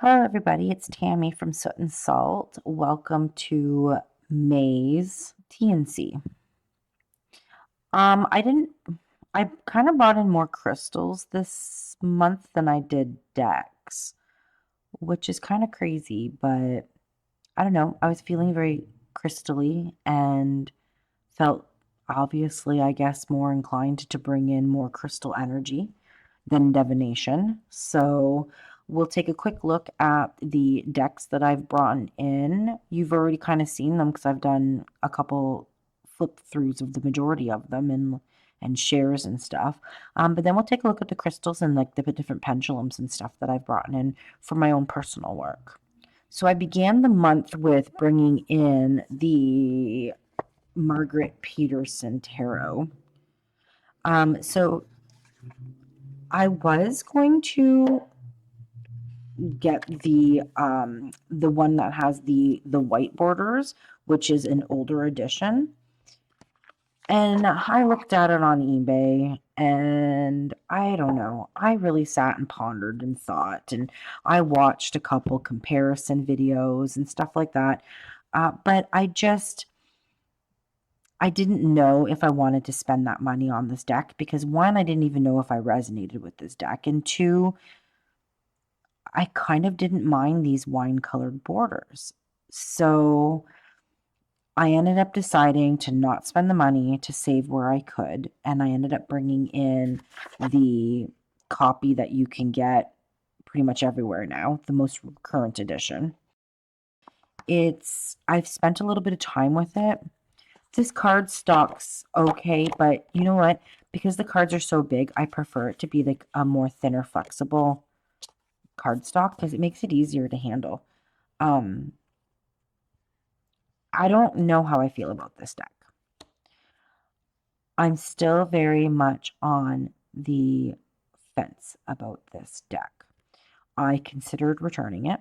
Hello, everybody. It's Tammy from Soot Salt. Welcome to May's TNC. I didn't. I kind of brought in more crystals this month than I did decks, which is kind of crazy, but I don't know. I was feeling very crystally and felt obviously, I guess, more inclined to bring in more crystal energy than divination. So we'll take a quick look at the decks that I've brought in. You've already kind of seen them because I've done a couple flip throughs of the majority of them and shares and stuff. But then we'll take a look at the crystals and like the different pendulums and stuff that I've brought in for my own personal work. So I began the month with bringing in the Margaret Peterson Tarot. So I was going to get the one that has the white borders, which is an older edition. And I looked at it on eBay and I don't know. I really sat and pondered and thought, and I watched a couple comparison videos and stuff like that. But I didn't know if I wanted to spend that money on this deck because one, I didn't even know if I resonated with this deck, and two, I kind of didn't mind these wine colored borders. So I ended up deciding to not spend the money to save where I could. And I ended up bringing in the copy that you can get pretty much everywhere now, the most current edition. I've spent a little bit of time with it. This card stock's okay, but you know what? Because the cards are so big, I prefer it to be like a more thinner, flexible cardstock because it makes it easier to handle. Um, I don't know how I feel about this deck. I'm still very much on the fence about this deck. I considered returning it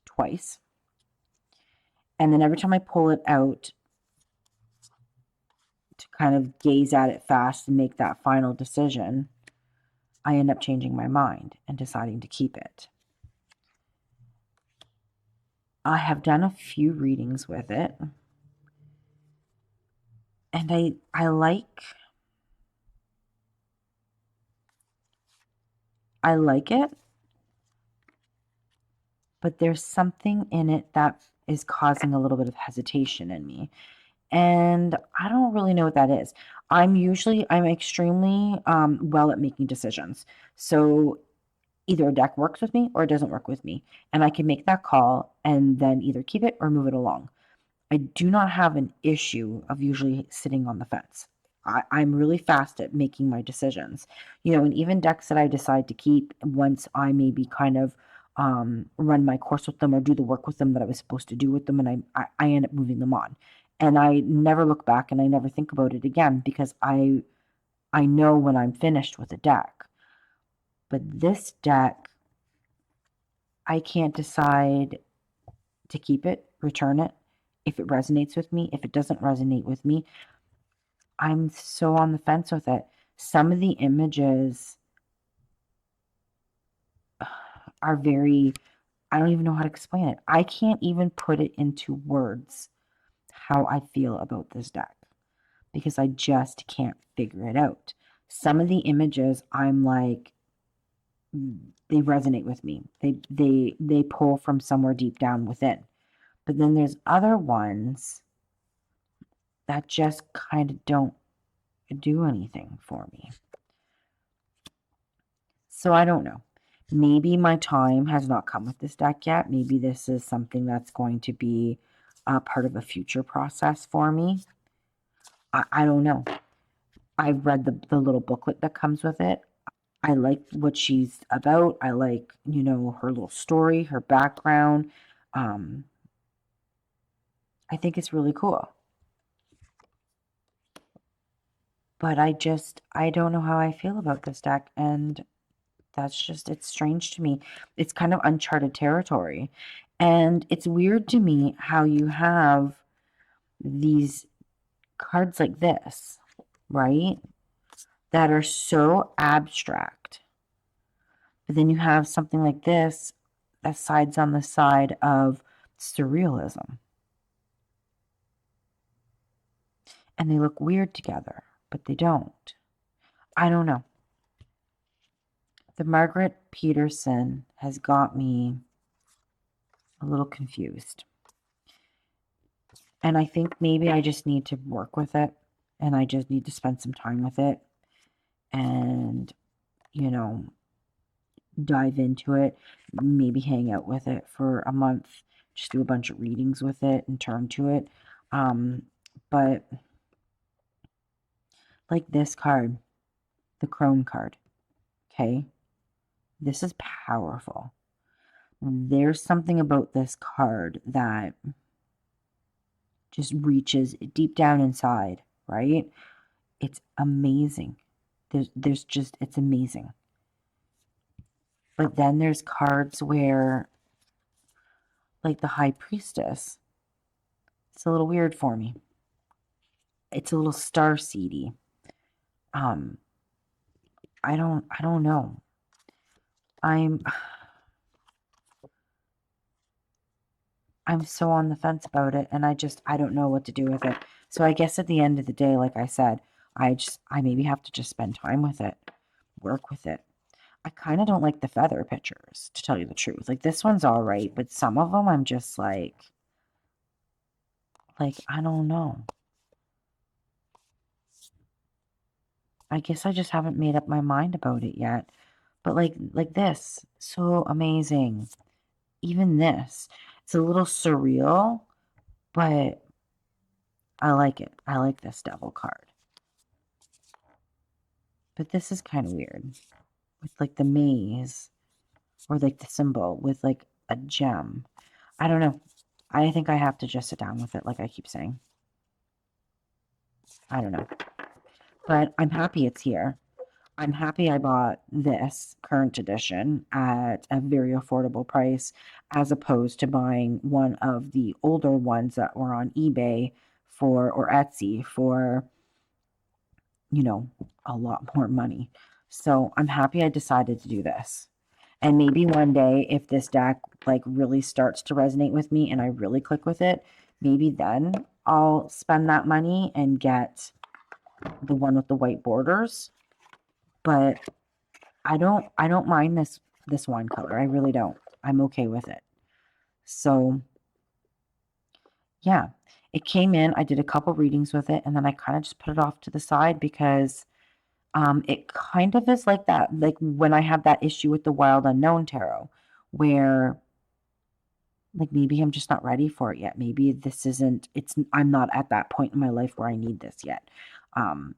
twice. And then every time I pull it out to kind of gaze at it fast and make that final decision, I end up changing my mind and deciding to keep it. I have done a few readings with it. And I like it, but there's something in it that is causing a little bit of hesitation in me. And I don't really know what that is. I'm extremely well at making decisions. So either a deck works with me or it doesn't work with me. And I can make that call and then either keep it or move it along. I do not have an issue of usually sitting on the fence. I'm really fast at making my decisions. And even decks that I decide to keep once I maybe kind of run my course with them or do the work with them that I was supposed to do with them, and I end up moving them on. And I never look back and I never think about it again because I know when I'm finished with a deck. But this deck, I can't decide to keep it, return it, if it resonates with me. If it doesn't resonate with me, I'm so on the fence with it. Some of the images are very, I don't even know how to explain it. I can't even put it into words how I feel about this deck because I just can't figure it out. Some of the images I'm like, they resonate with me. They pull from somewhere deep down within. But then there's other ones that just kind of don't do anything for me. So I don't know. Maybe my time has not come with this deck yet. Maybe this is something that's going to be part of a future process for me. I don't know. I've read the little booklet that comes with it. I like what she's about. I like, her little story, her background. Um, I think it's really cool. But I don't know how I feel about this deck. And it's strange to me. It's kind of uncharted territory. And it's weird to me how you have these cards like this, right? That are so abstract, But then you have something like this that sides on the side of surrealism. And they look weird together, but they don't. I don't know. The Margaret Peterson has got me a little confused. And I think maybe I just need to work with it and I just need to spend some time with it and, you know, dive into it, maybe hang out with it for a month, just do a bunch of readings with it and turn to it. Um, but like this card, the Crone card, okay? This is powerful. There's something about this card that just reaches deep down inside, right? It's amazing. There's just, it's amazing. But then there's cards where, like the High Priestess, it's a little weird for me. It's a little star-seedy. Um, I don't know. I'm I'm so on the fence about it, and I don't know what to do with it. So I guess at the end of the day, like I said, I maybe have to just spend time with it, work with it. I kind of don't like the feather pictures, to tell you the truth. Like this one's all right, but some of them I'm just like I don't know. I guess I just haven't made up my mind about it yet. But like this, so amazing. Even this, it's a little surreal, but I like it. I like this devil card. But this is kind of weird with like the maze or like the symbol with like a gem. I don't know. I think I have to just sit down with it, like I keep saying. I don't know. But I'm happy it's here. I'm happy I bought this current edition at a very affordable price as opposed to buying one of the older ones that were on eBay for or Etsy for, you know, a lot more money. So I'm happy I decided to do this. And maybe one day, if this deck like really starts to resonate with me and I really click with it, maybe then I'll spend that money and get the one with the white borders. But I don't mind this wine color. I really don't. I'm okay with it. So yeah, it came in. I did a couple readings with it, and then I kind of just put it off to the side because it kind of is like that, like when I have that issue with the Wild Unknown Tarot, where like maybe I'm just not ready for it yet. Maybe this isn't, I'm not at that point in my life where I need this yet. Um,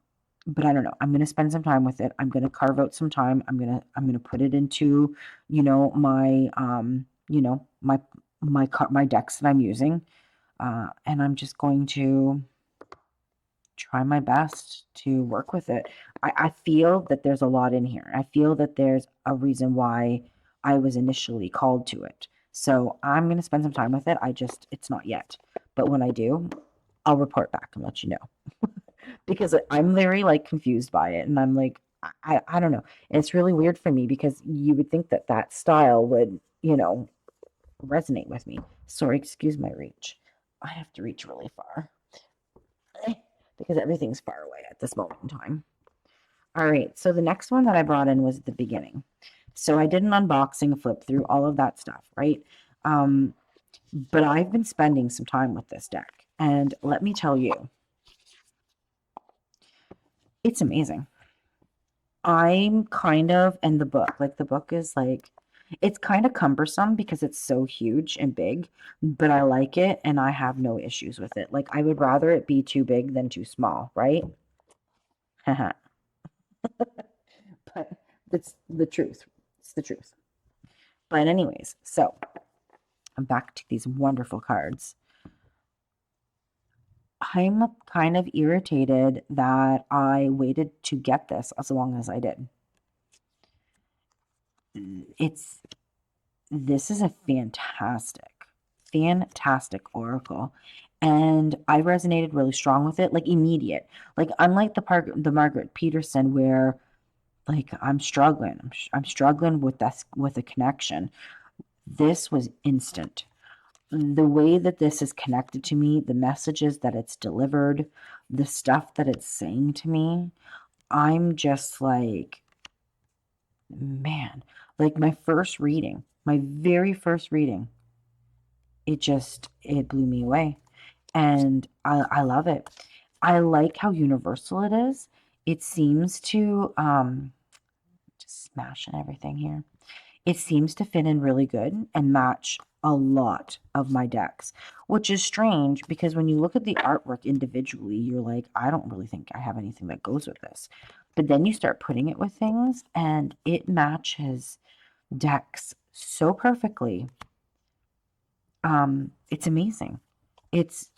but I don't know. I'm gonna spend some time with it. I'm gonna carve out some time. I'm gonna put it into, my decks that I'm using. And I'm just going to try my best to work with it. I feel that there's a lot in here. I feel that there's a reason why I was initially called to it. So I'm going to spend some time with it. It's not yet. But when I do, I'll report back and let you know. Because I'm very like confused by it. And I'm like, I don't know. And it's really weird for me because you would think that that style would, resonate with me. Sorry, excuse my reach. I have to reach really far because everything's far away at this moment in time. All right, so the next one that I brought in was the beginning. So I did an unboxing, flip through all of that stuff, right? Um, but I've been spending some time with this deck, and let me tell you, it's amazing. I'm kind of, and the book is like, it's kind of cumbersome because it's so huge and big, but I like it and I have no issues with it. Like, I would rather it be too big than too small, right? But it's the truth. It's the truth. But anyways, so I'm back to these wonderful cards. I'm kind of irritated that I waited to get this as long as I did. It's This is a fantastic oracle. And I resonated really strong with it, like immediate. Like unlike the Margaret Peterson where Like I'm struggling. I'm struggling with this, with a connection. This was instant. The way that this is connected to me, the messages that it's delivered, the stuff that it's saying to me, I'm just like, man, like my first reading, my very first reading, it blew me away. And I love it. I like how universal it is. It seems to, just smashing everything here. It seems to fit in really good and match a lot of my decks, which is strange because when you look at the artwork individually, you're like, I don't really think I have anything that goes with this. But then you start putting it with things and it matches decks so perfectly. It's amazing. It's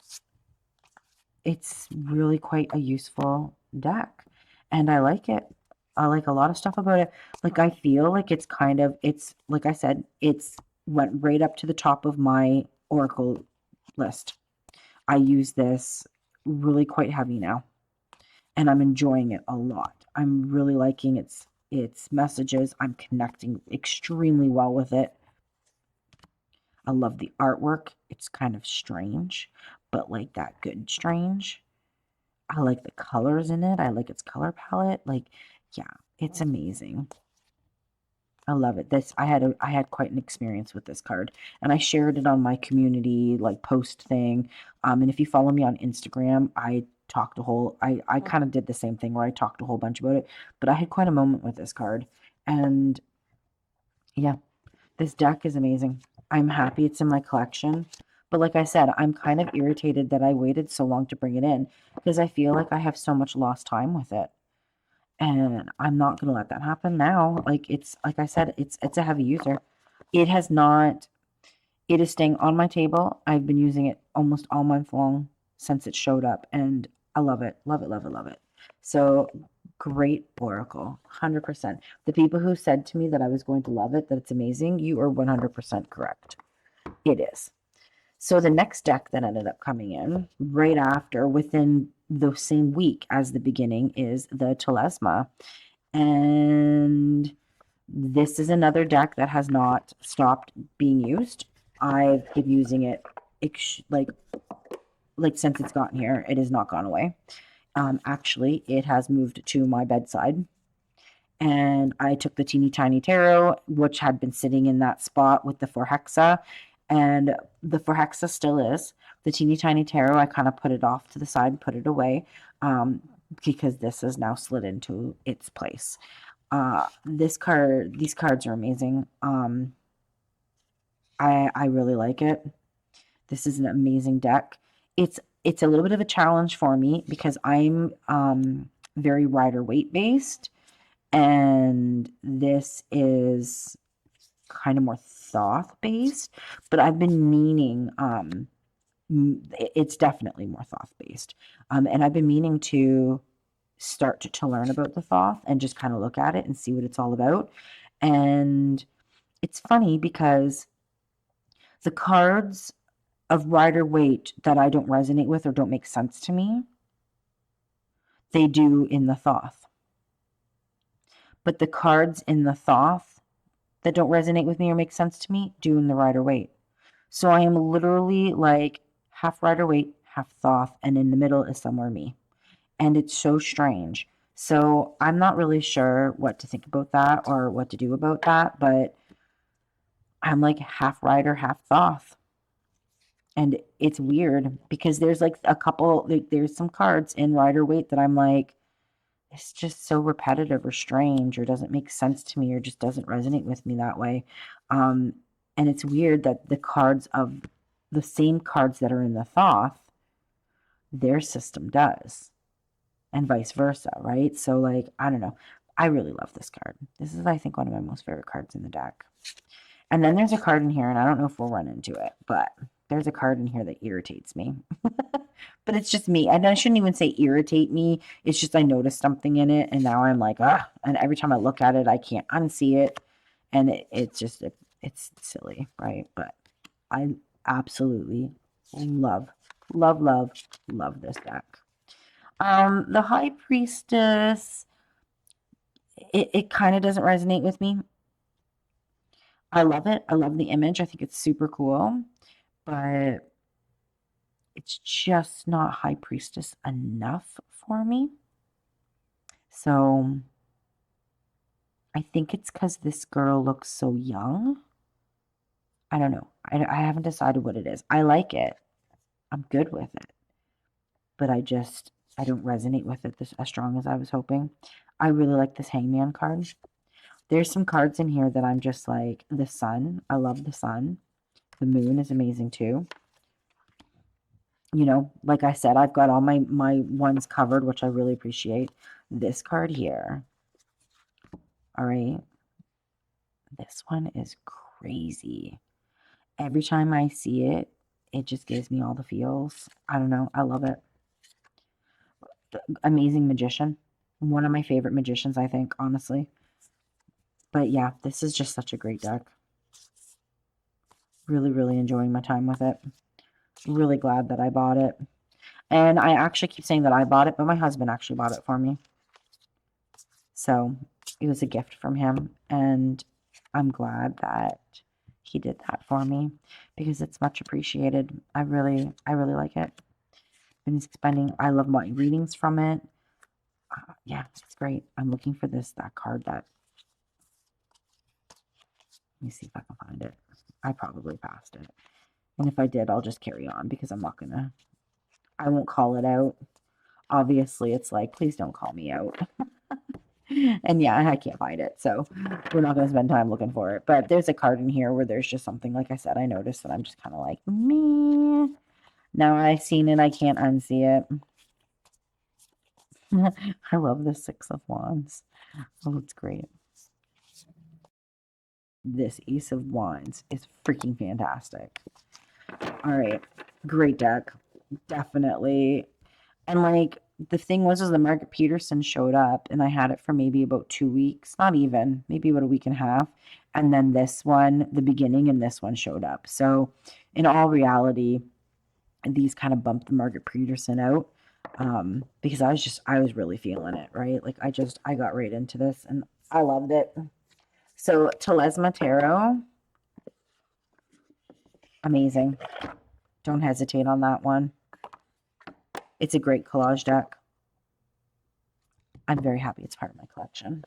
it's really quite a useful deck and I like it. I like a lot of stuff about it. Like I feel like it's kind of, it's like I said, it's went right up to the top of my Oracle list. I use this really quite heavy now and I'm enjoying it a lot. I'm really liking its messages. I'm connecting extremely well with it. I love the artwork. It's kind of strange, but like that good strange. I like the colors in it. I like its color palette. Like, yeah, it's amazing. I love it. I had quite an experience with this card, and I shared it on my community like post thing. And if you follow me on Instagram, I kind of did the same thing where I talked a whole bunch about it. But I had quite a moment with this card, and yeah, this deck is amazing. I'm happy it's in my collection. But like I said, I'm kind of irritated that I waited so long to bring it in because I feel like I have so much lost time with it. And I'm not going to let that happen now. Like it's like I said, it's a heavy user. It has not it is staying on my table. I've been using it almost all month long since it showed up and I love it. Love it, love it, love it. So great Oracle, 100%. The people who said to me that I was going to love it, that it's amazing, you are 100% correct. It is. So the next deck that ended up coming in right after, within the same week as the beginning, is the Telesma. And this is another deck that has not stopped being used. I've been using it like since it's gotten here. It has not gone away. Actually, it has moved to my bedside. And I took the teeny tiny tarot, which had been sitting in that spot with the four hexa, and the four hexa still is. The teeny tiny tarot, I kind of put it off to the side, put it away, because this has now slid into its place. These cards are amazing. I really like it. This is an amazing deck. It's a little bit of a challenge for me because I'm very rider weight based, and this is kind of more Thoth based. But I've been meaning it's definitely more Thoth based, and I've been meaning to start to learn about the Thoth and just kind of look at it and see what it's all about. And it's funny because the cards of Rider Waite that I don't resonate with or don't make sense to me, they do in the Thoth. But the cards in the Thoth that don't resonate with me or make sense to me do in the Rider Waite. So I am literally like half Rider Waite, half Thoth, and in the middle is somewhere me. And it's so strange. So I'm not really sure what to think about that or what to do about that, but I'm like half Rider, half Thoth. And it's weird because there's like a couple, like there's some cards in Rider Waite that I'm like, it's just so repetitive or strange or doesn't make sense to me or just doesn't resonate with me that way. Um, and it's weird that the same cards that are in the Thoth, their system does, and vice versa, right? So, like, I don't know. I really love this card. This is, I think, one of my most favorite cards in the deck. And then there's a card in here, and I don't know if we'll run into it, but there's a card in here that irritates me. But it's just me. And I shouldn't even say irritate me. It's just I noticed something in it, and now I'm like, ah. And every time I look at it, I can't unsee it. And it's silly, right? But I absolutely love, love, love, love this deck. The High Priestess, it kind of doesn't resonate with me. I love it. I love the image. I think it's super cool, but it's just not High Priestess enough for me. So I think it's because this girl looks so young. I don't know. I haven't decided what it is. I like it. I'm good with it. But I don't resonate with it as strong as I was hoping. I really like this Hangman card. There's some cards in here that I'm just like, the sun. I love the sun. The moon is amazing too. You know, like I said, I've got all my ones covered, which I really appreciate. This card here. All right. This one is crazy. Every time I see it, it just gives me all the feels. I don't know. I love it. Amazing magician. One of my favorite magicians, I think, honestly. But yeah, this is just such a great deck. Really, really enjoying my time with it. Really glad that I bought it. And I actually keep saying that I bought it, but my husband actually bought it for me. So it was a gift from him. And I'm glad that he did that for me because it's much appreciated. I really like it. Been spending, I love my readings from it. Yeah, it's great. I'm looking for that card that, let me see if I can find it. I probably passed it. And if I did, I'll just carry on because I'm not gonna, I won't call it out. Obviously, it's like, please don't call me out. And yeah, I can't find it. So we're not going to spend time looking for it. But there's a card in here where there's just something, like I said, I noticed that I'm just kind of like, me. Now I've seen it, I can't unsee it. I love the Six of Wands. Oh, it's great. This Ace of Wands is freaking fantastic. All right. Great deck. Definitely. And like the thing was the Margaret Peterson showed up and I had it for maybe about 2 weeks, not even, maybe about a week and a half. And then this one, the beginning and this one showed up. So in all reality, these kind of bumped the Margaret Peterson out. Because I was really feeling it, right? Like I got right into this and I loved it. So Telesma Tarot, amazing. Don't hesitate on that one. It's a great collage deck. I'm very happy it's part of my collection.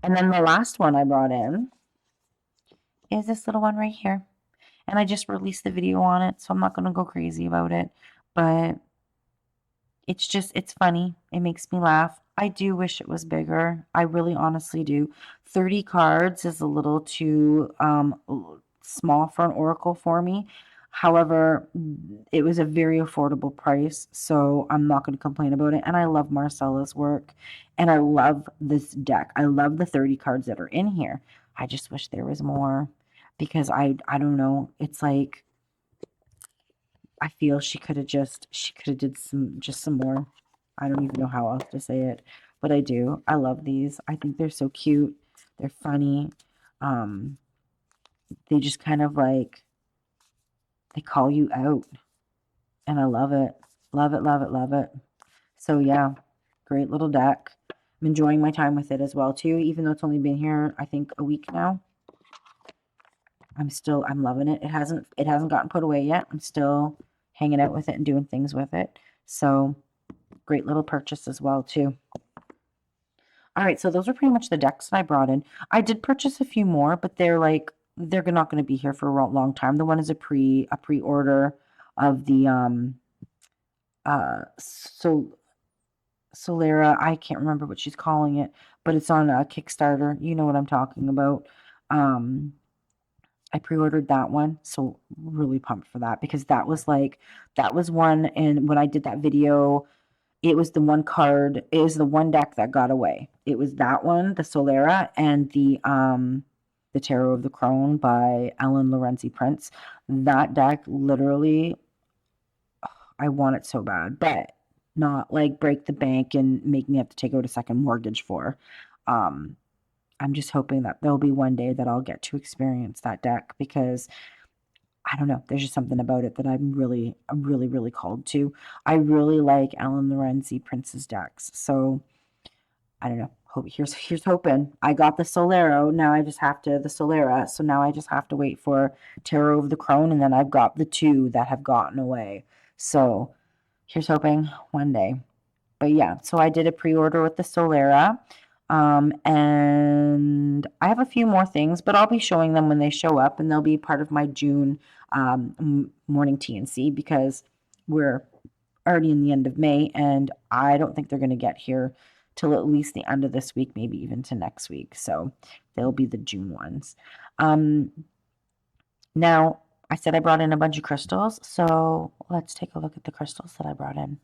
And then the last one I brought in is this little one right here. And I just released the video on it, so I'm not going to go crazy about it. But it's funny. It makes me laugh. I do wish it was bigger. I really honestly do. 30 cards is a little too small for an oracle for me. However, it was a very affordable price, so I'm not going to complain about it. And I love Marcella's work, and I love this deck. I love the 30 cards that are in here. I just wish there was more because I don't know. It's like I feel she could have did some more. I don't even know how else to say it, but I do. I love these. I think they're so cute. They're funny. Um, they just kind of like they call you out, and I love it. Love it, love it, love it. So yeah, great little deck. I'm enjoying my time with it as well too, even though it's only been here I think a week now. I'm loving it. It hasn't gotten put away yet. I'm still hanging out with it and doing things with it. So great little purchase as well too. All right, so those are pretty much the decks that I brought in. I did purchase a few more, but they're not going to be here for a long time. The one is a pre-order of the so Solera. I can't remember what she's calling it, but it's on a Kickstarter. You know what I'm talking about. Um I pre-ordered that one, so really pumped for that because that was one, and when I did that video, it was the one deck that got away. It was that one, the Solera, and the Tarot of the Crone by Ellen Lorenzi Prince. That deck literally, I want it so bad, but not like break the bank and make me have to take out a second mortgage for. Um, I'm just hoping that there'll be one day that I'll get to experience that deck because I don't know. There's just something about it that I'm really called to. I really like Ellen Lorenzi Prince's decks. So I don't know. Hope here's hoping. I got the Solero. Now I just have to the Solera. So now I just have to wait for Tarot of the Crone, and then I've got the two that have gotten away. So here's hoping one day. But yeah, so I did a pre-order with the Solera. And I have a few more things, but I'll be showing them when they show up, and they'll be part of my June morning TNC because we're already in the end of May, and I don't think they're going to get here till at least the end of this week, maybe even to next week. So they'll be the June ones. Um, Now, I said I brought in a bunch of crystals, so let's take a look at the crystals that I brought in.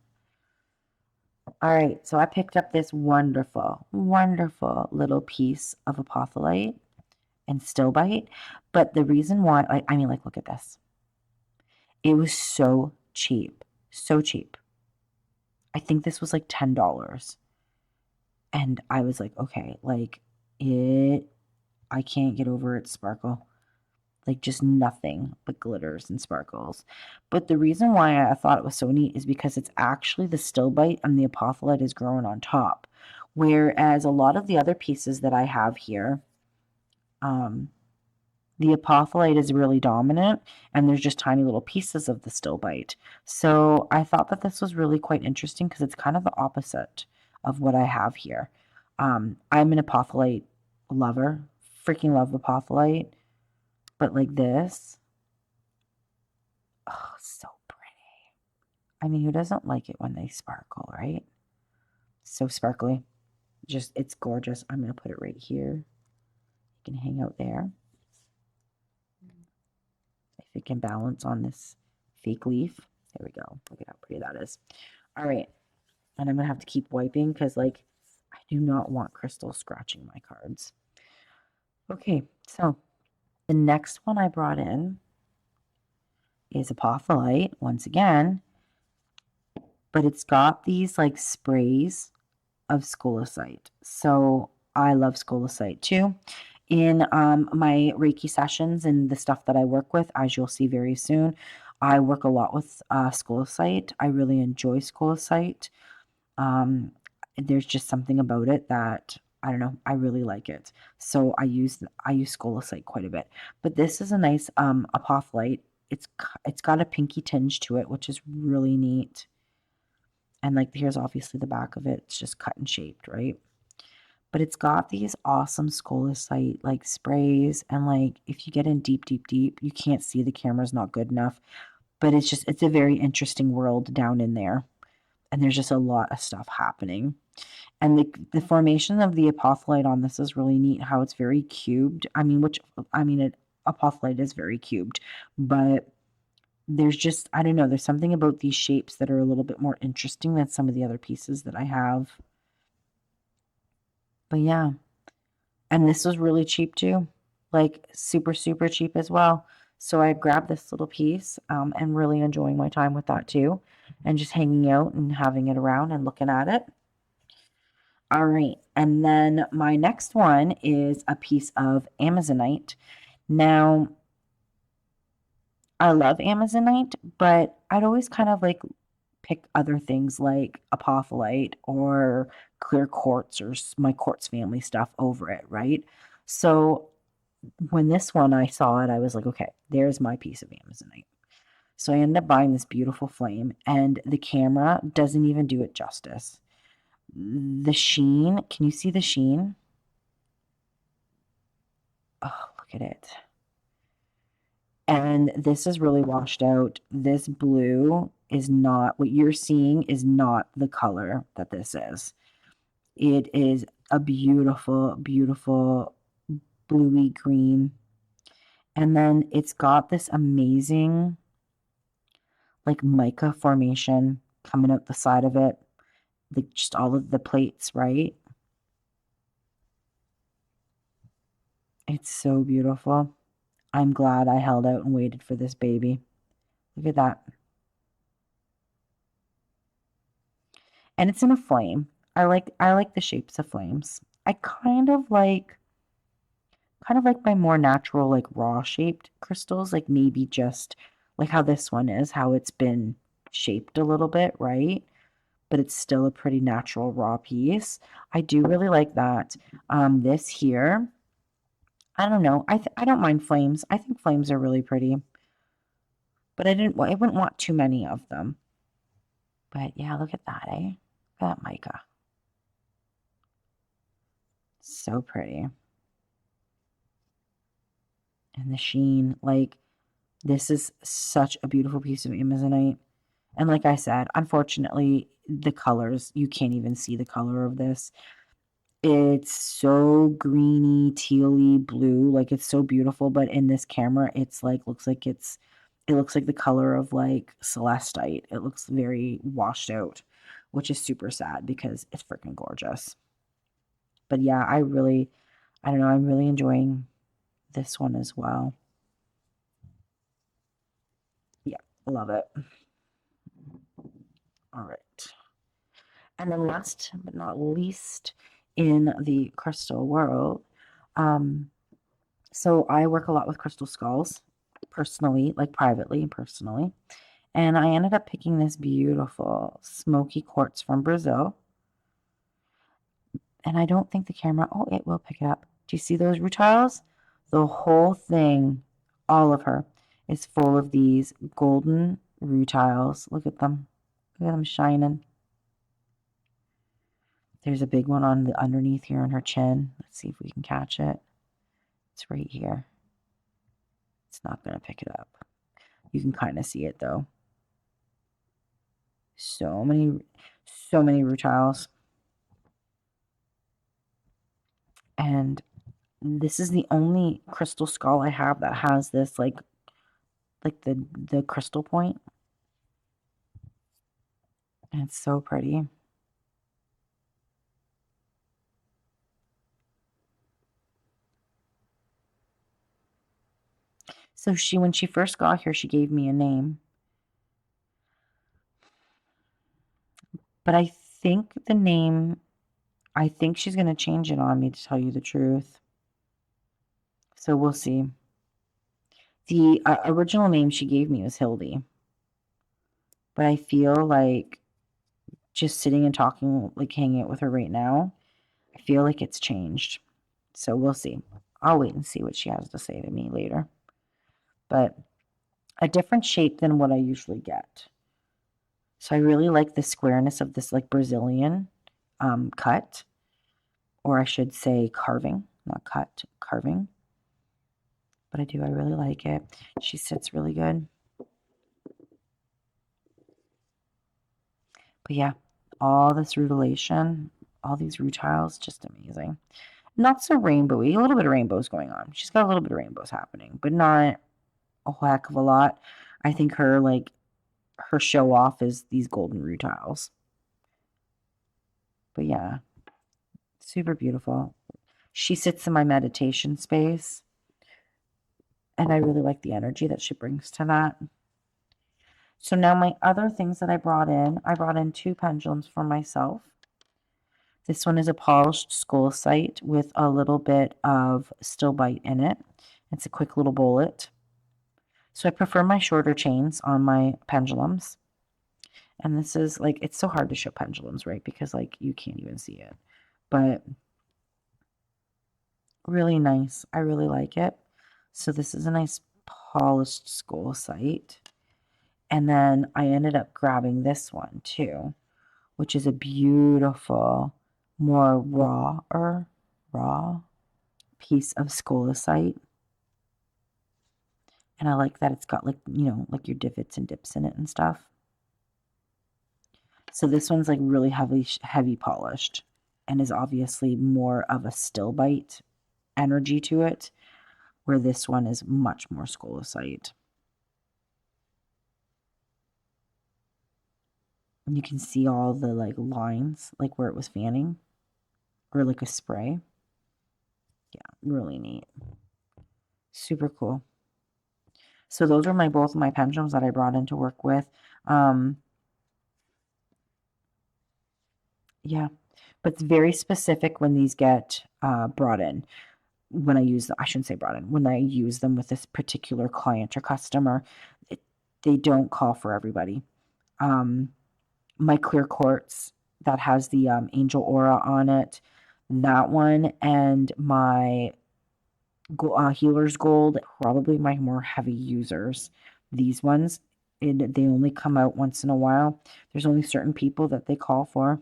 All right, so I picked up this wonderful, wonderful little piece of apothelite and stillbite. But the reason why, I mean, like, look at this. It was so cheap, so cheap. I think this was like $10. And I was like, okay, like, I can't get over its sparkle. Like, just nothing but glitters and sparkles. But the reason why I thought it was so neat is because it's actually the stillbite and the apothelite is growing on top. Whereas a lot of the other pieces that I have here, the apothelite is really dominant and there's just tiny little pieces of the stillbite. So I thought that this was really quite interesting because it's kind of the opposite of what I have here. I'm an apothelite lover, freaking love apothelite. But like this, oh, so pretty. I mean, who doesn't like it when they sparkle, right? So sparkly. Just, it's gorgeous. I'm going to put it right here. It can hang out there. If it can balance on this fake leaf. There we go. Look at how pretty that is. All right. And I'm going to have to keep wiping because, like, I do not want crystals scratching my cards. Okay, so the next one I brought in is Apothelite, once again, but it's got these like sprays of scolecite. So I love scolecite too. In my Reiki sessions and the stuff that I work with, as you'll see very soon, I work a lot with scolecite. I really enjoy scolecite. There's just something about it that I don't know. I really like it. So I use scolecite quite a bit. But this is a nice apothelite. It's got a pinky tinge to it, which is really neat. And like here's obviously the back of it. It's just cut and shaped, right? But it's got these awesome scolecite like sprays, and like if you get in deep, deep, deep, you can't see, the camera's not good enough. But it's a very interesting world down in there. And there's just a lot of stuff happening. And the formation of the apothelite on this is really neat, how it's very cubed. Apothelite is very cubed, but there's just, I don't know, there's something about these shapes that are a little bit more interesting than some of the other pieces that I have. But yeah, and this was really cheap too, like super, super cheap as well. So I grabbed this little piece and really enjoying my time with that too, and just hanging out and having it around and looking at it. All right, and then my next one is a piece of Amazonite. Now, I love Amazonite, but I'd always kind of like pick other things like apophyllite or clear quartz or my quartz family stuff over it, right? So when this one I saw it, I was like, okay, there's my piece of Amazonite. So I ended up buying this beautiful flame, and the camera doesn't even do it justice. The sheen, can you see the sheen? Oh, look at it. And this is really washed out. This blue is not, what you're seeing is not the color that this is. It is a beautiful, beautiful bluey green. And then it's got this amazing like mica formation coming out the side of it. Like just all of the plates, right? It's so beautiful. I'm glad I held out and waited for this baby. Look at that. And it's in a flame. I like the shapes of flames. I kind of like my more natural like raw shaped crystals, like maybe just like how this one is, how it's been shaped a little bit, right? but it's still a pretty natural raw piece. I do really like that. This here, I don't know. I don't mind flames. I think flames are really pretty, but I wouldn't want too many of them. But yeah, look at that, eh? Look at that mica. So pretty. And the sheen, like this is such a beautiful piece of Amazonite. And like I said, unfortunately, the colors, you can't even see the color of this. It's so greeny, tealy blue, like it's so beautiful, but in this camera, it's like it looks like the color of like celestite. It looks very washed out, which is super sad because it's freaking gorgeous. But yeah, I don't know, I'm really enjoying this one as well. Yeah, love it. All right. And then last but not least in the crystal world, um, so I work a lot with crystal skulls personally, like privately, personally. And I ended up picking this beautiful smoky quartz from Brazil. And I don't think the camera, oh, it will pick it up. Do you see those rutiles? The whole thing, all of her, is full of these golden rutiles. Look at them. Look at them shining. There's a big one on the underneath here on her chin. Let's see if we can catch it. It's right here. It's not going to pick it up. You can kind of see it though. So many rutiles. And this is the only crystal skull I have that has this like the crystal point. And it's so pretty. So when she first got here, she gave me a name. But I think she's going to change it on me to tell you the truth. So we'll see. The original name she gave me was Hildy. But I feel like just sitting and talking, like hanging out with her right now, I feel like it's changed. So we'll see. I'll wait and see what she has to say to me later. But a different shape than what I usually get. So I really like the squareness of this like Brazilian cut, or I should say carving, not cut, carving. But I really like it. She sits really good. But yeah, all this rutilation, all these rutiles, just amazing. Not so rainbowy, a little bit of rainbows going on. She's got a little bit of rainbows happening, but not a heck of a lot. I think her show off is these golden rutiles. But yeah, super beautiful. She sits in my meditation space, and I really like the energy that she brings to that. So now my other things that I brought in two pendulums for myself. This one is a polished scolecite with a little bit of stilbite in it. It's a quick little bullet. So I prefer my shorter chains on my pendulums. And this is like, it's so hard to show pendulums, right? Because like you can't even see it. But really nice. I really like it. So this is a nice polished scolecite. And then I ended up grabbing this one too, which is a beautiful, more raw piece of scolecite. And I like that it's got like, like your divots and dips in it and stuff. So this one's like really heavy polished and is obviously more of a still bite energy to it, where this one is much more scolecite. And you can see all the like lines, like where it was fanning or like a spray. Yeah, really neat. Super cool. So those are both my pendulums that I brought in to work with. Yeah, but it's very specific when these get brought in. When I use them, I shouldn't say brought in. When I use them with this particular client or customer, they don't call for everybody. Um, my clear quartz that has the angel aura on it, that one, and my healer's gold, probably my more heavy users. These ones, they only come out once in a while. There's only certain people that they call for.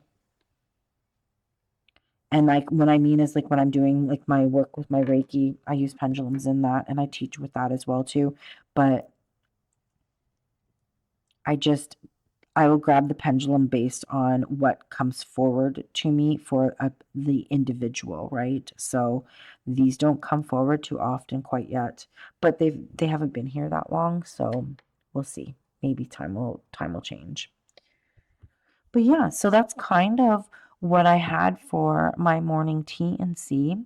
And like what I mean is like when I'm doing like my work with my Reiki, I use pendulums in that and I teach with that as well too. But I just I will grab the pendulum based on what comes forward to me for the individual, right? So these don't come forward too often quite yet, but they haven't been here that long, so we'll see. Maybe time will change. But yeah, so that's kind of what I had for my morning tea and C.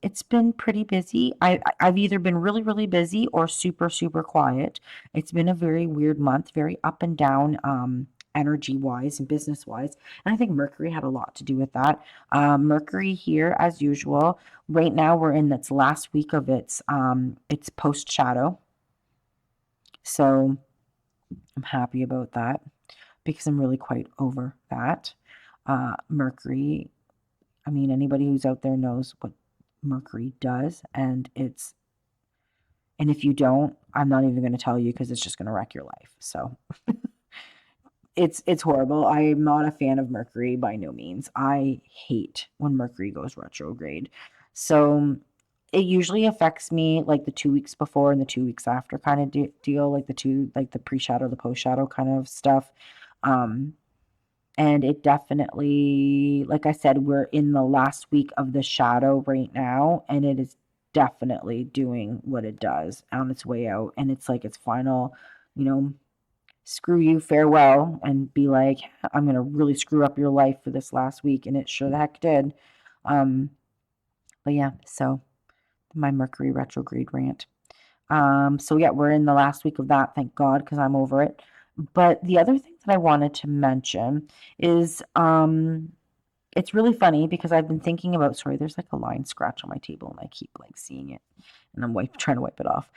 It's been pretty busy. I've either been really, really busy or super, super quiet. It's been a very weird month, very up and down, energy wise and business wise. And I think Mercury had a lot to do with that. Mercury here, as usual. Right now we're in its last week of its post shadow. So I'm happy about that because I'm really quite over that. Mercury, I mean, anybody who's out there knows what Mercury does, and if you don't, I'm not even going to tell you because it's just going to wreck your life. So it's horrible. I am not a fan of Mercury by no means. I hate when Mercury goes retrograde. So it usually affects me like the 2 weeks before and the 2 weeks after kind of deal, like the pre-shadow, the post-shadow kind of stuff. Um, and it definitely, like I said, we're in the last week of the shadow right now, and it is definitely doing what it does on its way out. And it's like its final, you know, screw you, farewell, and be like, I'm going to really screw up your life for this last week. And it sure the heck did. Um, but yeah, so my Mercury retrograde rant. So yeah, we're in the last week of that, thank God, because I'm over it. But the other thing that I wanted to mention is it's really funny because I've been thinking about, sorry, there's like a line scratch on my table and I keep like seeing it and I'm trying to wipe it off.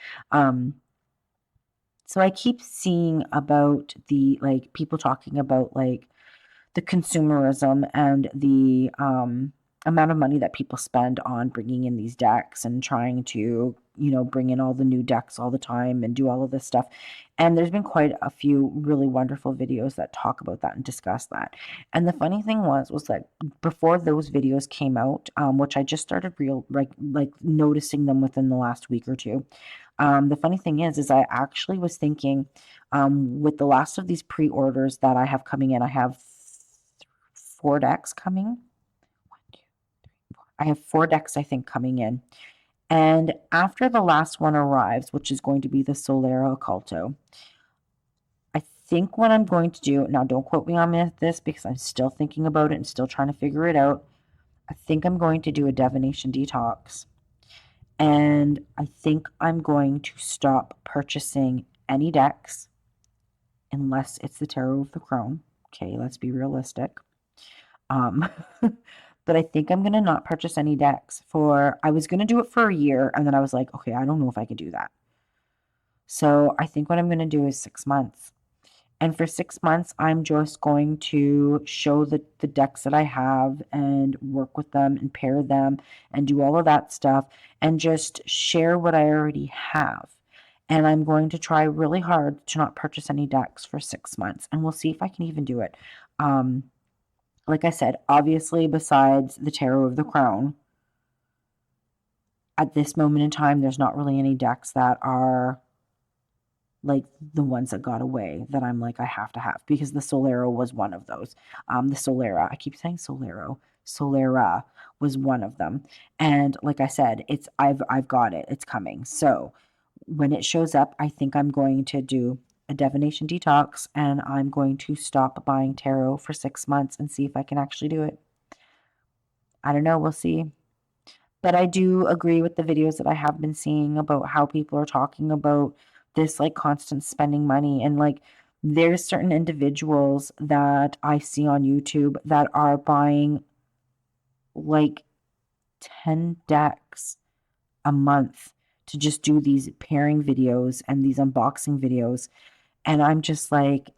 So I keep seeing about the like people talking about like the consumerism and the amount of money that people spend on bringing in these decks and trying to, bring in all the new decks all the time and do all of this stuff. And there's been quite a few really wonderful videos that talk about that and discuss that. And the funny thing was that before those videos came out, which I just started like noticing them within the last week or two. The funny thing is I actually was thinking, with the last of these pre-orders that I have coming in, I have 4 decks coming. 1, 2, 3, 4. I have 4 decks, I think, coming in. And after the last one arrives, which is going to be the Solera Occulto, I think what I'm going to do, now don't quote me on this because I'm still thinking about it and still trying to figure it out. I think I'm going to do a divination detox. And I think I'm going to stop purchasing any decks unless it's the Tarot of the Crown. Okay, let's be realistic. Um, but I think I'm gonna not purchase any decks I was gonna do it for a year, and then I was like, okay, I don't know if I can do that. So I think what I'm gonna do is 6 months. And for 6 months, I'm just going to show the decks that I have and work with them and pair them and do all of that stuff and just share what I already have. And I'm going to try really hard to not purchase any decks for 6 months. And we'll see if I can even do it. Like I said, obviously, besides the Tarot of the Crown, at this moment in time, there's not really any decks that are like the ones that got away that I'm like, I have to have because the Solera was one of those. The Solera, I keep saying Solero, Solera was one of them. And like I said, I've got it. It's coming. So when it shows up, I think I'm going to do a divination detox and I'm going to stop buying tarot for 6 months and see if I can actually do it. I don't know. We'll see. But I do agree with the videos that I have been seeing about how people are talking about this like constant spending money and like there's certain individuals that I see on YouTube that are buying like 10 decks a month to just do these pairing videos and these unboxing videos. And I'm just like,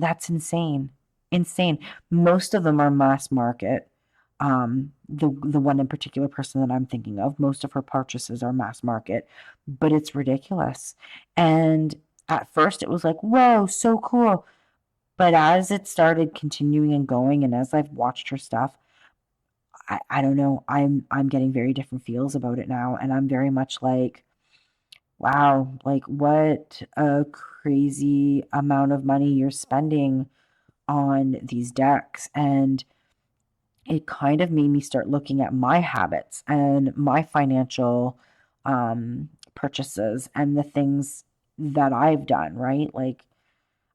That's insane. Insane. Most of them are mass market. The one in particular person that I'm thinking of, most of her purchases are mass market, but it's ridiculous. And at first it was like, whoa, so cool. But as it started continuing and going, and as I've watched her stuff, I don't know. I'm getting very different feels about it now, and I'm very much like, wow, like what a crazy amount of money you're spending on these decks. And it kind of made me start looking at my habits and my financial purchases and the things that I've done, right? Like,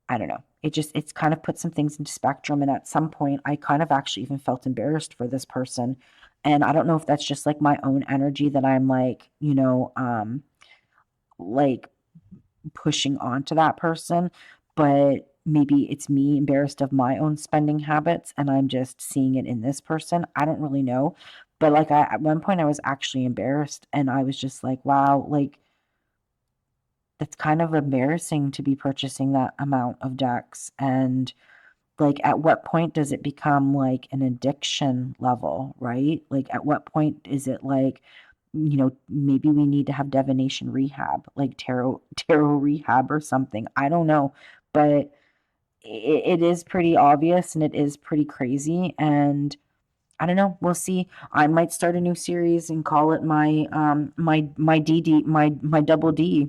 I don't know. It's kind of put some things into spectrum. And at some point, I kind of actually even felt embarrassed for this person. And I don't know if that's just like my own energy that I'm like, like pushing onto that person, but maybe it's me embarrassed of my own spending habits and I'm just seeing it in this person. I don't really know. But like at one point I was actually embarrassed and I was just like, wow, like that's kind of embarrassing to be purchasing that amount of decks. And like at what point does it become like an addiction level, right? Like at what point is it like, maybe we need to have divination rehab, like tarot rehab or something. I don't know, but it is pretty obvious and it is pretty crazy. And I don't know. We'll see. I might start a new series and call it my DD my double D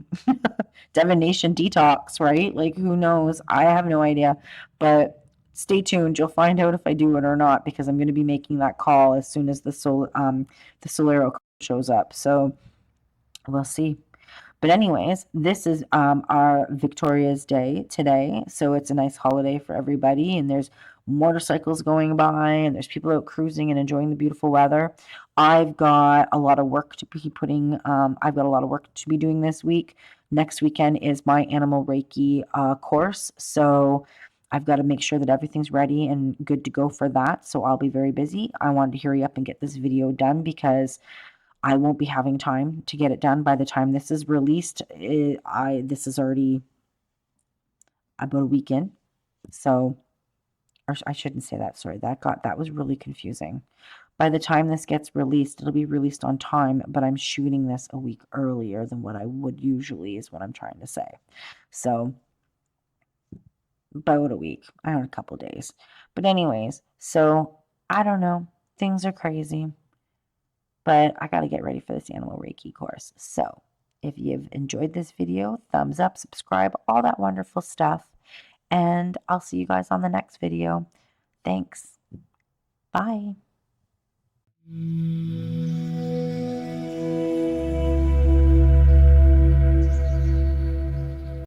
divination detox, right? Like who knows? I have no idea. But stay tuned. You'll find out if I do it or not because I'm going to be making that call as soon as the Solera shows up. So we'll see. But anyways, this is our Victoria's Day today, so it's a nice holiday for everybody. And there's motorcycles going by, and there's people out cruising and enjoying the beautiful weather. I've got a lot of work to be putting. I've got a lot of work to be doing this week. Next weekend is my animal Reiki course, so I've got to make sure that everything's ready and good to go for that. So I'll be very busy. I wanted to hurry up and get this video done because I won't be having time to get it done by the time this is released. This is already about a week in, so or I shouldn't say that. Sorry, that was really confusing. By the time this gets released, it'll be released on time, but I'm shooting this a week earlier than what I would usually, is what I'm trying to say. So about a week, I don't know, a couple days. But anyways, so I don't know. Things are crazy. But I got to get ready for this animal Reiki course. So if you've enjoyed this video, thumbs up, subscribe, all that wonderful stuff. And I'll see you guys on the next video. Thanks. Bye.